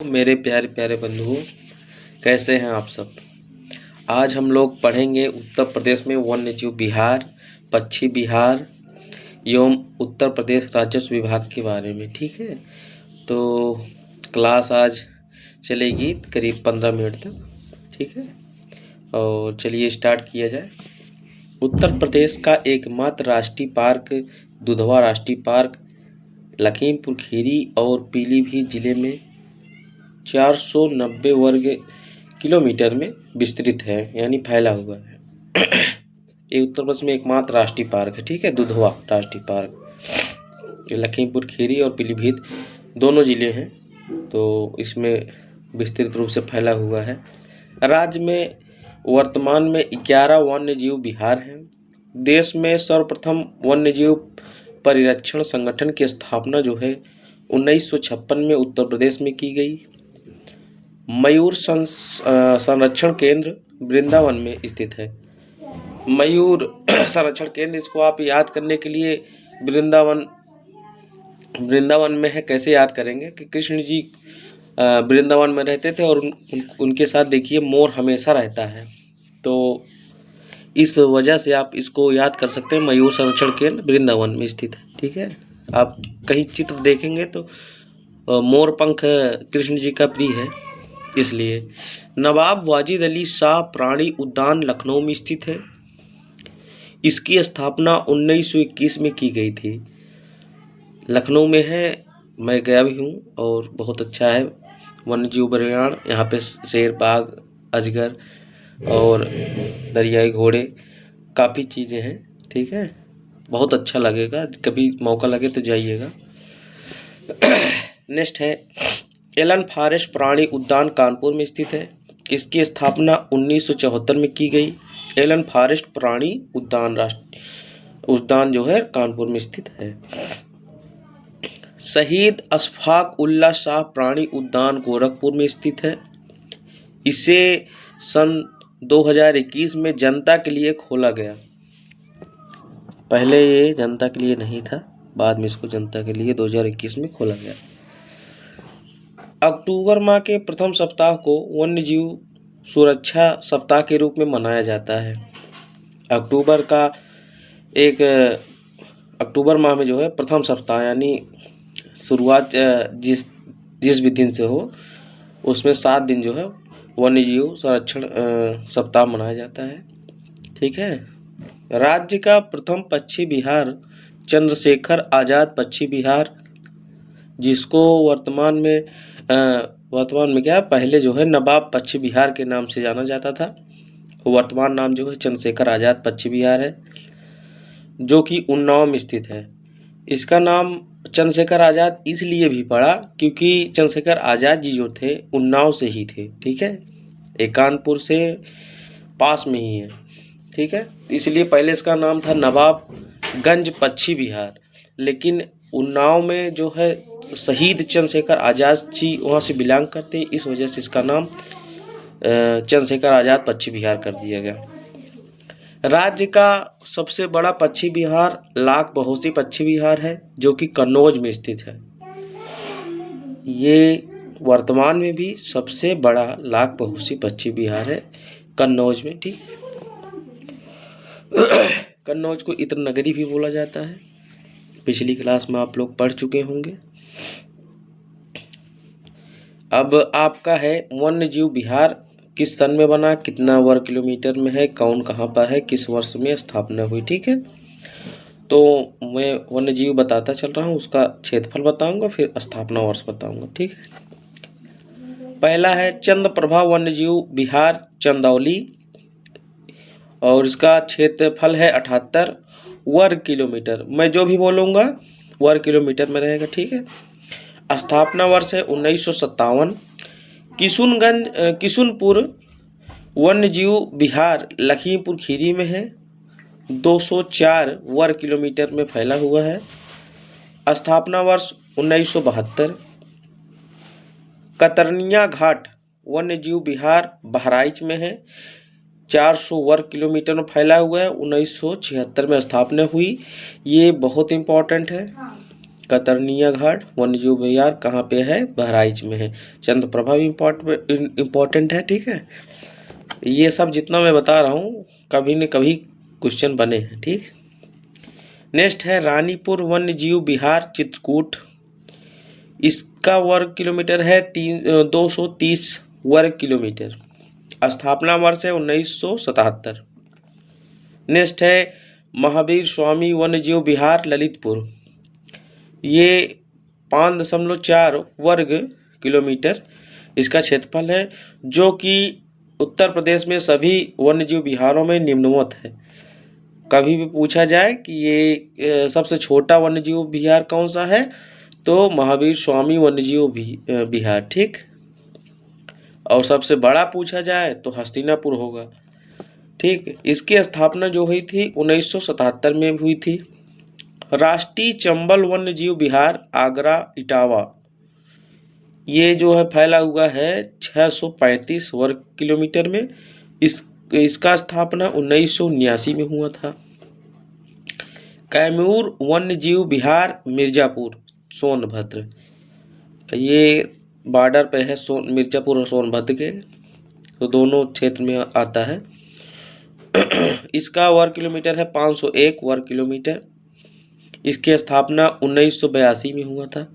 मेरे प्यारे प्यारे बंधुओं, कैसे हैं आप सब। आज हम लोग पढ़ेंगे उत्तर प्रदेश में वन्यजीव विहार, पक्षी विहार एवं उत्तर प्रदेश राजस्व विभाग के बारे में। ठीक है, तो क्लास आज चलेगी करीब 15 मिनट तक। ठीक है, और चलिए स्टार्ट किया जाए। उत्तर प्रदेश का एकमात्र राष्ट्रीय पार्क दुधवा राष्ट्रीय पार्क लखीमपुर खीरी और पीलीभीत जिले में 490 वर्ग किलोमीटर में विस्तृत है, यानी फैला हुआ है। ये उत्तर प्रदेश में एकमात्र राष्ट्रीय पार्क है। ठीक है, दुधवा राष्ट्रीय पार्क लखीमपुर खीरी और पीलीभीत दोनों जिले हैं, तो इसमें विस्तृत रूप से फैला हुआ है। राज्य में वर्तमान में 11 वन्यजीव विहार हैं। देश में सर्वप्रथम वन्यजीव परिरक्षण संगठन की स्थापना जो है 1956 में उत्तर प्रदेश में की गई। मयूर संरक्षण केंद्र वृंदावन में स्थित है। मयूर संरक्षण केंद्र, इसको आप याद करने के लिए वृंदावन में है। कैसे याद करेंगे कि कृष्ण जी वृंदावन में रहते थे और उनके साथ देखिए मोर हमेशा रहता है, तो इस वजह से आप इसको याद कर सकते हैं। मयूर संरक्षण केंद्र वृंदावन में स्थित है। ठीक है, आप कहीं चित्र देखेंगे तो मोर पंख कृष्ण जी का प्रिय है, इसलिए। नवाब वाजिद अली शाह प्राणी उद्यान लखनऊ में स्थित है। इसकी स्थापना 1921 में की गई थी। लखनऊ में है, मैं गया भी हूँ और बहुत अच्छा है। वन्यजीव अभयारण्य, यहाँ पे शेर, बाघ, अजगर और दरियाई घोड़े, काफ़ी चीज़ें हैं। ठीक है, बहुत अच्छा लगेगा, कभी मौका लगे तो जाइएगा। नेक्स्ट है एलन फॉरेस्ट प्राणी उद्यान कानपुर में स्थित है। इसकी स्थापना 1974 में की गई। एलन फॉरेस्ट प्राणी उद्यान जो है कानपुर में स्थित है। शहीद अशफाक उल्लाह शाह प्राणी उद्यान गोरखपुर में स्थित है। इसे सन 2021 में जनता के लिए खोला गया। पहले ये जनता के लिए नहीं था, बाद में इसको जनता के लिए 2021 में खोला गया। अक्टूबर माह के प्रथम सप्ताह को वन्यजीव सुरक्षा सप्ताह के रूप में मनाया जाता है। अक्टूबर माह में जो है प्रथम सप्ताह, यानी शुरुआत जिस भी दिन से हो उसमें 7 दिन जो है वन्यजीव संरक्षण सप्ताह मनाया जाता है। ठीक है, राज्य का प्रथम पक्षी विहार चंद्रशेखर आज़ाद पक्षी विहार, जिसको वर्तमान में क्या, पहले जो है नवाब पक्षी विहार के नाम से जाना जाता था। वर्तमान नाम जो है चंद्रशेखर आज़ाद पक्षी विहार है, जो कि उन्नाव में स्थित है। इसका नाम चंद्रशेखर आज़ाद इसलिए भी पड़ा क्योंकि चंद्रशेखर आज़ाद जी जो थे उन्नाव से ही थे। ठीक है, कानपुर से पास में ही है। ठीक है, इसलिए पहले इसका नाम था नवाबगंज पक्षी विहार, लेकिन उन्नाव में जो है शहीद चंद्रशेखर आज़ाद जी वहाँ से बिलोंग करते हैं, इस वजह से इसका नाम चंद्रशेखर आज़ाद पक्षी विहार कर दिया गया। राज्य का सबसे बड़ा पक्षी विहार लाख बहोसी पक्षी विहार है, जो कि कन्नौज में स्थित है। ये वर्तमान में भी सबसे बड़ा लाख बहोसी पक्षी विहार है कन्नौज में। ठीक, कन्नौज को इत्र नगरी भी बोला जाता है, पिछली क्लास में आप लोग पढ़ चुके होंगे। अब आपका है वन्यजीव विहार किस सन में बना, कितना वर्ग किलोमीटर में है, कौन कहाँ पर है, किस वर्ष में स्थापना हुई। ठीक है, तो मैं वन्यजीव बताता चल रहा हूँ, उसका क्षेत्रफल बताऊंगा, फिर स्थापना वर्ष बताऊंगा। ठीक है, पहला है चंद्रप्रभा वन्यजीव विहार चंदौली, और इसका क्षेत्रफल है 78 वर्ग किलोमीटर। मैं जो भी बोलूँगा वर्ग किलोमीटर में रहेगा। ठीक है, स्थापना वर्ष है 1957। किशुनपुर वन्यजीव विहार लखीमपुर खीरी में है, 204 वर्ग किलोमीटर में फैला हुआ है। स्थापना वर्ष 1972। कतरनिया घाट वन्यजीव विहार बहराइच में है, 400 वर्ग किलोमीटर में फैला हुआ है। 1976 में स्थापना हुई। ये बहुत इम्पोर्टेंट है। कतरनिया घाट वन्यजीव अभयारण्य कहाँ पे है? बहराइच में है। चंद्रप्रभा भी इम्पोर्टेंट है, ठीक है। ये सब जितना मैं बता रहा हूँ कभी न कभी क्वेश्चन बने हैं, ठीक। नेक्स्ट है रानीपुर वन्यजीव विहार चित्रकूट। इसका वर्ग किलोमीटर है 230 वर्ग किलोमीटर। स्थापना वर्ष है 1977। नेक्स्ट है महावीर स्वामी वन्यजीव विहार ललितपुर। ये 5.4 वर्ग किलोमीटर इसका क्षेत्रफल है, जो कि उत्तर प्रदेश में सभी वन्यजीव विहारों में निम्नवत है। कभी भी पूछा जाए कि ये सबसे छोटा वन्यजीव विहार कौन सा है, तो महावीर स्वामी वन्यजीव विहार, ठीक। और सबसे बड़ा पूछा जाए तो हस्तिनापुर होगा, ठीक। इसकी स्थापना जो हुई थी 1977 में हुई थी। राष्ट्रीय चंबल वन्यजीव विहार आगरा इटावा, ये जो है फैला हुआ है 635 वर्ग किलोमीटर में। इसका स्थापना 1979 में हुआ था। कैमूर वन्यजीव विहार मिर्जापुर सोनभद्र, ये बॉर्डर पे है मिर्जापुर और सोनभद्र के, तो दोनों क्षेत्र में आता है। इसका वर्ग किलोमीटर है 501 वर्ग किलोमीटर। इसकी स्थापना 1982 में हुआ था।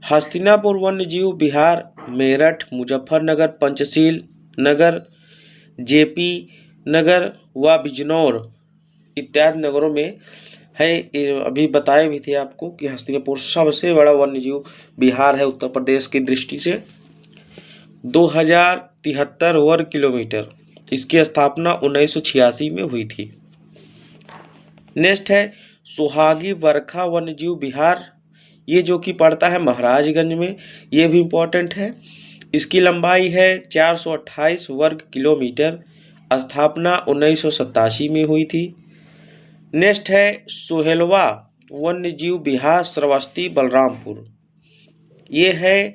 हस्तिनापुर वन्यजीव विहार मेरठ मुजफ्फरनगर पंचशील नगर जेपी नगर व बिजनौर इत्यादि नगरों में है। अभी बताए भी थे आपको कि हस्तिनापुर सबसे बड़ा वन्यजीव विहार है उत्तर प्रदेश की दृष्टि से। 2073 वर्ग किलोमीटर। इसकी स्थापना 1986 में हुई थी। नेक्स्ट है सुहागी वर्खा वन्यजीव विहार, ये जो कि पड़ता है महाराजगंज में, ये भी इम्पोर्टेंट है। इसकी लंबाई है 428 वर्ग किलोमीटर। स्थापना 1987 में हुई थी। नेक्स्ट है सोहेलवा वन्यजीव विहार श्रावस्ती बलरामपुर, ये है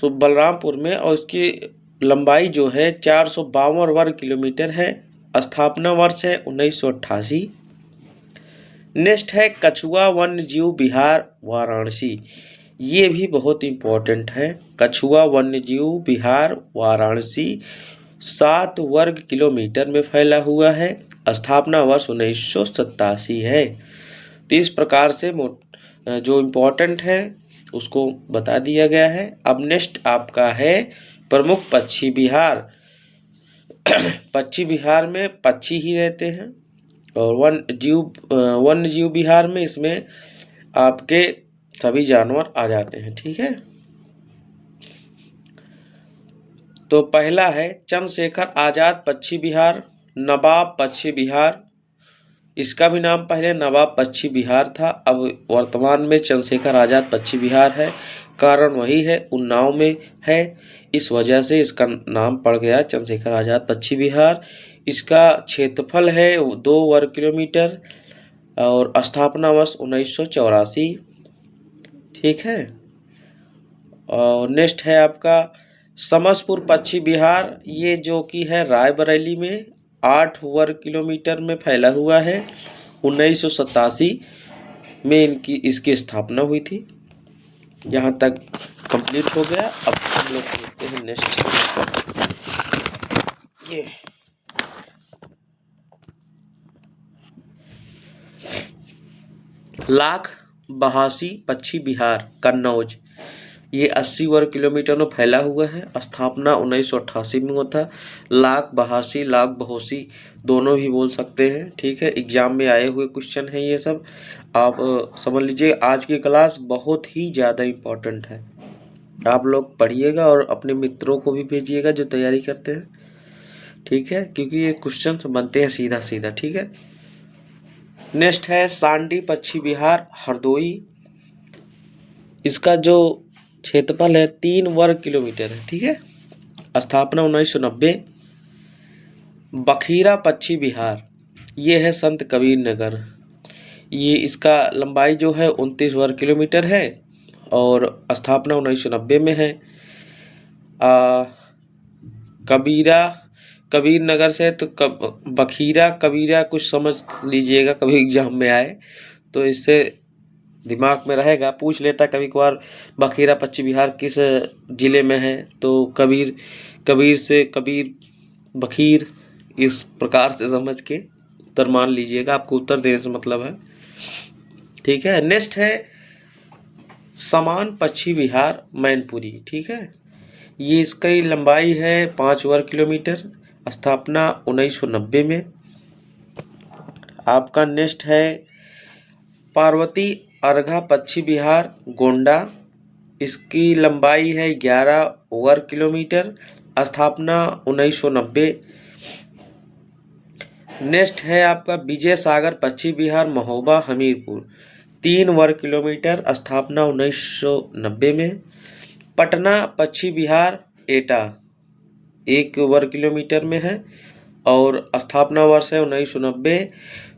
बलरामपुर में, और इसकी लंबाई जो है 452 वर्ग किलोमीटर है। स्थापना वर्ष है 1988। नेक्स्ट है कछुआ वन्यजीव विहार वाराणसी, ये भी बहुत इम्पोर्टेंट है। कछुआ वन्यजीव विहार वाराणसी 7 वर्ग किलोमीटर में फैला हुआ है। स्थापना वर्ष 1987 है। तो इस प्रकार से जो इम्पोर्टेंट है उसको बता दिया गया है। अब नेक्स्ट आपका है प्रमुख पक्षी विहार। पक्षी विहार में पक्षी ही रहते हैं, और वन्यजीव विहार में इसमें आपके सभी जानवर आ जाते हैं, ठीक है। तो पहला है चंद्रशेखर आजाद पक्षी विहार नवाब पक्षी विहार। इसका भी नाम पहले नवाब पक्षी विहार था, अब वर्तमान में चंद्रशेखर आजाद पक्षी विहार है। कारण वही है, उन्नाव में है, इस वजह से इसका नाम पड़ गया चंद्रशेखर आजाद पक्षी विहार। इसका क्षेत्रफल है 2 वर्ग किलोमीटर और स्थापना वर्ष 1984, ठीक है। और नेक्स्ट है आपका समसपुर पक्षी विहार, ये जो कि है रायबरेली में 8 वर्ग किलोमीटर में फैला हुआ है। 1987 में इसकी स्थापना हुई थी। यहाँ तक कंप्लीट हो गया। अब हम लोग देखते हैं नेक्स्ट। ये लाख बहासी पक्षी विहार कन्नौज, ये 80 वर्ग किलोमीटर में फैला हुआ है। स्थापना 1988 में हुआ था। लाख बहासी लाख बहोसी दोनों भी बोल सकते हैं, ठीक है। एग्जाम में आए हुए क्वेश्चन हैं ये सब, आप समझ लीजिए। आज की क्लास बहुत ही ज़्यादा इम्पोर्टेंट है, आप लोग पढ़िएगा और अपने मित्रों को भी भेजिएगा जो तैयारी करते हैं, ठीक है, क्योंकि ये क्वेश्चन बनते हैं सीधा सीधा, ठीक है। नेक्स्ट है सांडी पक्षी विहार हरदोई। इसका जो क्षेत्रफल है 3 वर्ग किलोमीटर है, ठीक है। स्थापना 1990। बखीरा पक्षी विहार, ये है संत कबीर नगर, ये इसका लंबाई जो है 29 वर्ग किलोमीटर है और स्थापना 1990 में है। कबीर नगर से तो बखीरा कबीरा कुछ समझ लीजिएगा, कभी एग्जाम में आए तो इससे दिमाग में रहेगा, पूछ लेता कभी कभार बखीरा पश्चिम बिहार किस जिले में है, तो कबीर कबीर से कबीर बखीर, इस प्रकार से समझ के उत्तर मान लीजिएगा, आपको उत्तर देने से मतलब है। ठीक है, नेक्स्ट है समान पश्चिम बिहार मैनपुरी। ठीक है, ये इसकी लंबाई है 5 वर्ग किलोमीटर, स्थापना 1990 में। आपका नेक्स्ट है पार्वती अर्घा पश्चिम बिहार गोंडा, इसकी लंबाई है 11 वर्ग किलोमीटर, स्थापना 1990। नेक्स्ट है आपका विजय सागर पश्चिम बिहार महोबा हमीरपुर, 3 वर्ग किलोमीटर, स्थापना 1990 में। पटना पश्चिम बिहार एटा 1 वर्ग किलोमीटर में है और स्थापना वर्ष है 1990।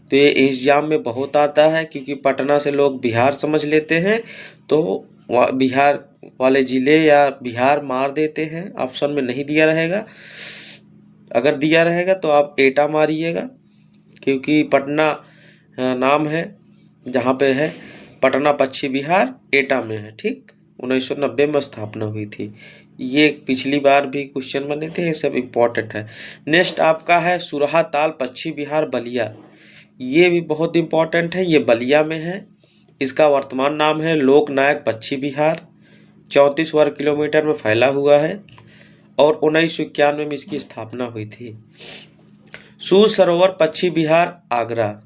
तो ये एग्जाम में बहुत आता है, क्योंकि पटना से लोग बिहार समझ लेते हैं, तो बिहार वाले ज़िले या बिहार मार देते हैं, ऑप्शन में नहीं दिया रहेगा। अगर दिया रहेगा तो आप एटा मारिएगा, क्योंकि पटना नाम है जहाँ पे है, पटना पश्चिम बिहार एटा में है। ठीक, 1990 में स्थापना हुई थी। ये पिछली बार भी क्वेश्चन बने थे, ये सब इम्पोर्टेंट है। नेक्स्ट आपका है सुरहा ताल पश्चिम बिहार बलिया, ये भी बहुत इम्पोर्टेंट है, ये बलिया में है। इसका वर्तमान नाम है लोकनायक पश्चिम बिहार, 34 वर्ग किलोमीटर में फैला हुआ है और 1991 में इसकी स्थापना हुई थी। सूर सरोवर पश्चिम बिहार आगरा,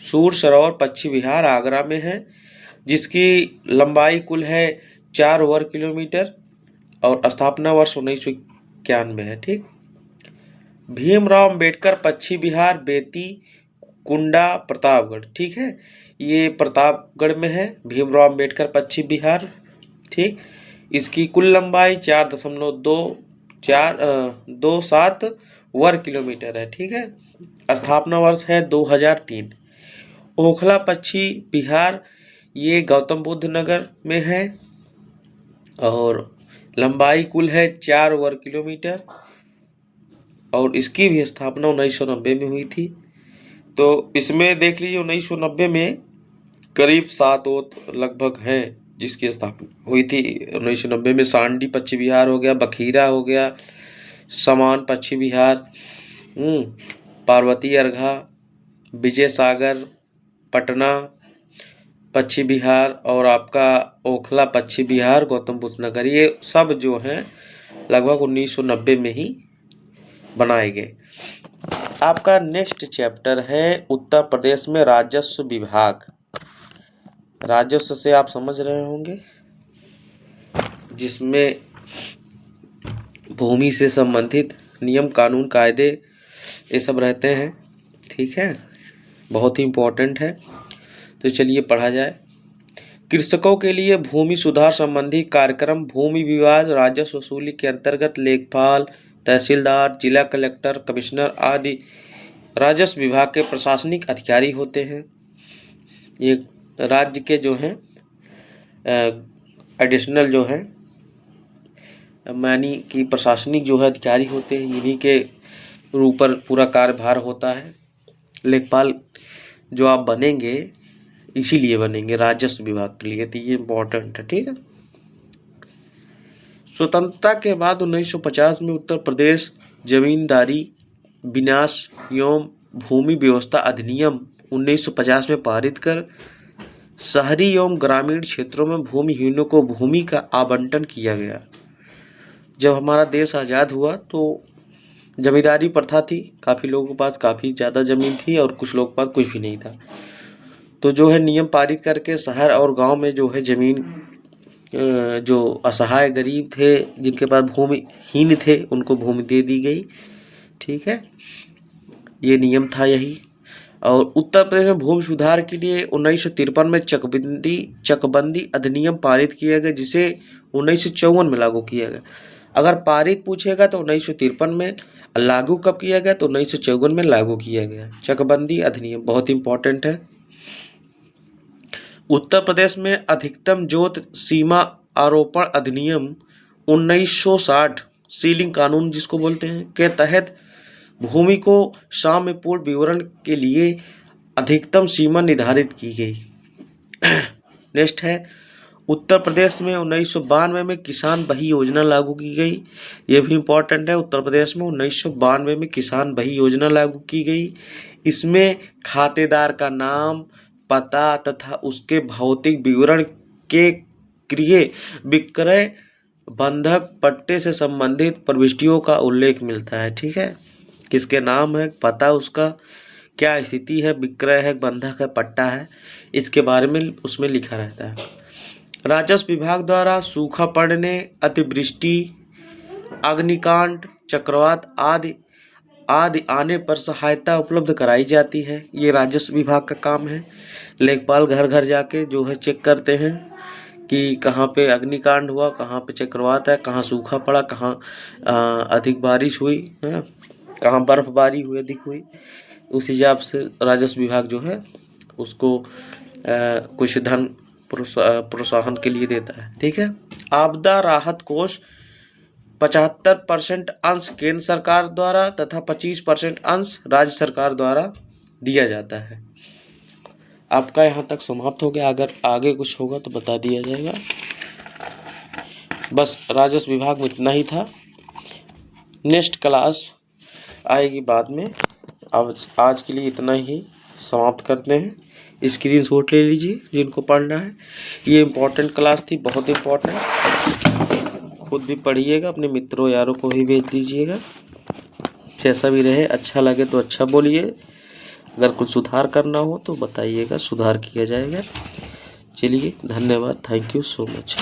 सूर सरोवर पश्चिम बिहार आगरा में है, जिसकी लंबाई कुल है 4 वर्ग किलोमीटर और स्थापना वर्ष 1991 में है। ठीक, भीमराव अम्बेडकर पश्चिम बिहार बेती कुंडा प्रतापगढ़। ठीक है, ये प्रतापगढ़ में है भीमराव अम्बेडकर पश्चिम बिहार। ठीक, इसकी कुल लंबाई 4.27 वर्ग किलोमीटर है। ठीक है, स्थापना वर्ष है 2003। ओखला पश्चिम बिहार, ये गौतम बुद्ध नगर में है और लंबाई कुल है 4 वर्ग किलोमीटर और इसकी भी स्थापना 1990 में हुई थी। तो इसमें देख लीजिए 1990 में करीब 7 ओत लगभग हैं जिसकी स्थापना हुई थी। 1990 में सांडी पश्चिम बिहार हो गया, बखीरा हो गया, समान पश्चिम बिहार, पार्वती अर्घा, विजय सागर पटना पश्चिम बिहार और आपका ओखला पश्चिम बिहार गौतम बुद्ध नगर, ये सब जो हैं लगभग 1990 में ही बनाए गए। आपका नेक्स्ट चैप्टर है उत्तर प्रदेश में राजस्व विभाग। राजस्व से आप समझ रहे होंगे, जिसमें भूमि से संबंधित नियम कानून कायदे ये सब रहते हैं। ठीक है, बहुत ही इम्पोर्टेंट है, तो चलिए पढ़ा जाए। कृषकों के लिए भूमि सुधार संबंधी कार्यक्रम भूमि विवाद राजस्व वसूली के अंतर्गत लेखपाल, तहसीलदार, जिला कलेक्टर, कमिश्नर आदि राजस्व विभाग के प्रशासनिक अधिकारी होते हैं। ये राज्य के जो हैं एडिशनल जो हैं मानी कि प्रशासनिक जो है अधिकारी होते हैं, इन्हीं के ऊपर पूरा कार्यभार होता है। लेखपाल जो आप बनेंगे इसीलिए बनेंगे राजस्व विभाग के लिए, तो ये इम्पोर्टेंट है। ठीक है, स्वतंत्रता के बाद 1950 में उत्तर प्रदेश जमींदारी विनाश एवं भूमि व्यवस्था अधिनियम 1950 में पारित कर शहरी एवं ग्रामीण क्षेत्रों में भूमिहीनों को भूमि का आवंटन किया गया। जब हमारा देश आज़ाद हुआ तो जमींदारी प्रथा थी, काफ़ी लोगों के पास काफ़ी ज़्यादा ज़मीन थी और कुछ लोगों के पास कुछ भी नहीं था। तो जो है नियम पारित करके शहर और गांव में जो है ज़मीन जो असहाय गरीब थे जिनके पास भूमिहीन थे उनको भूमि दे दी गई। ठीक है, ये नियम था यही। और उत्तर प्रदेश में भूमि सुधार के लिए 1953 में चकबंदी अधिनियम पारित किया गया, जिसे 1954 में लागू किया गया। अगर पारित पूछेगा तो 1953 में, लागू कब किया गया तो 1954 में लागू किया गया। चकबंदी अधिनियम बहुत इंपॉर्टेंट है। उत्तर प्रदेश में अधिकतम जोत सीमा आरोपण अधिनियम 1960 सीलिंग कानून जिसको बोलते हैं के तहत भूमि को साम्यपूर्ण विवरण के लिए अधिकतम सीमा निर्धारित की गई। नेक्स्ट है, उत्तर प्रदेश में 1992 में किसान बही योजना लागू की गई। ये भी इम्पोर्टेंट है। उत्तर प्रदेश में 1992 में किसान बही योजना लागू की गई। इसमें खातेदार का नाम, पता तथा उसके भौतिक विवरण के क्रय विक्रय बंधक पट्टे से संबंधित प्रविष्टियों का उल्लेख मिलता है। ठीक है, किसके नाम है, पता उसका, क्या स्थिति है, विक्रय है, बंधक है, पट्टा है, इसके बारे में उसमें लिखा रहता है। राजस्व विभाग द्वारा सूखा पड़ने, अतिवृष्टि, अग्निकांड, चक्रवात आदि आने पर सहायता उपलब्ध कराई जाती है। ये राजस्व विभाग का काम है। लेखपाल घर घर जाके जो है चेक करते हैं कि कहाँ पे अग्निकांड हुआ, कहाँ पे चक्रवात है, कहाँ सूखा पड़ा, कहाँ अधिक बारिश हुई है, कहाँ बर्फबारी हुई अधिक हुई। उस हिसाब से राजस्व विभाग जो है उसको कुछ धन प्रोत्साहन के लिए देता है। ठीक है, आपदा राहत कोष 75% अंश केंद्र सरकार द्वारा तथा 25% अंश राज्य सरकार द्वारा दिया जाता है। आपका यहाँ तक समाप्त हो गया। अगर आगे कुछ होगा तो बता दिया जाएगा। बस राजस्व विभाग में इतना ही था। नेक्स्ट क्लास आएगी बाद में। अब आज के लिए इतना ही समाप्त करते हैं। स्क्रीनशॉट ले लीजिए जिनको पढ़ना है। ये इम्पोर्टेंट क्लास थी, बहुत इम्पोर्टेंट। खुद भी पढ़िएगा, अपने मित्रों यारों को भी भेज दीजिएगा। जैसा भी रहे, अच्छा लगे तो अच्छा बोलिए, अगर कुछ सुधार करना हो तो बताइएगा, सुधार किया जाएगा। चलिए, धन्यवाद, थैंक यू सो मच।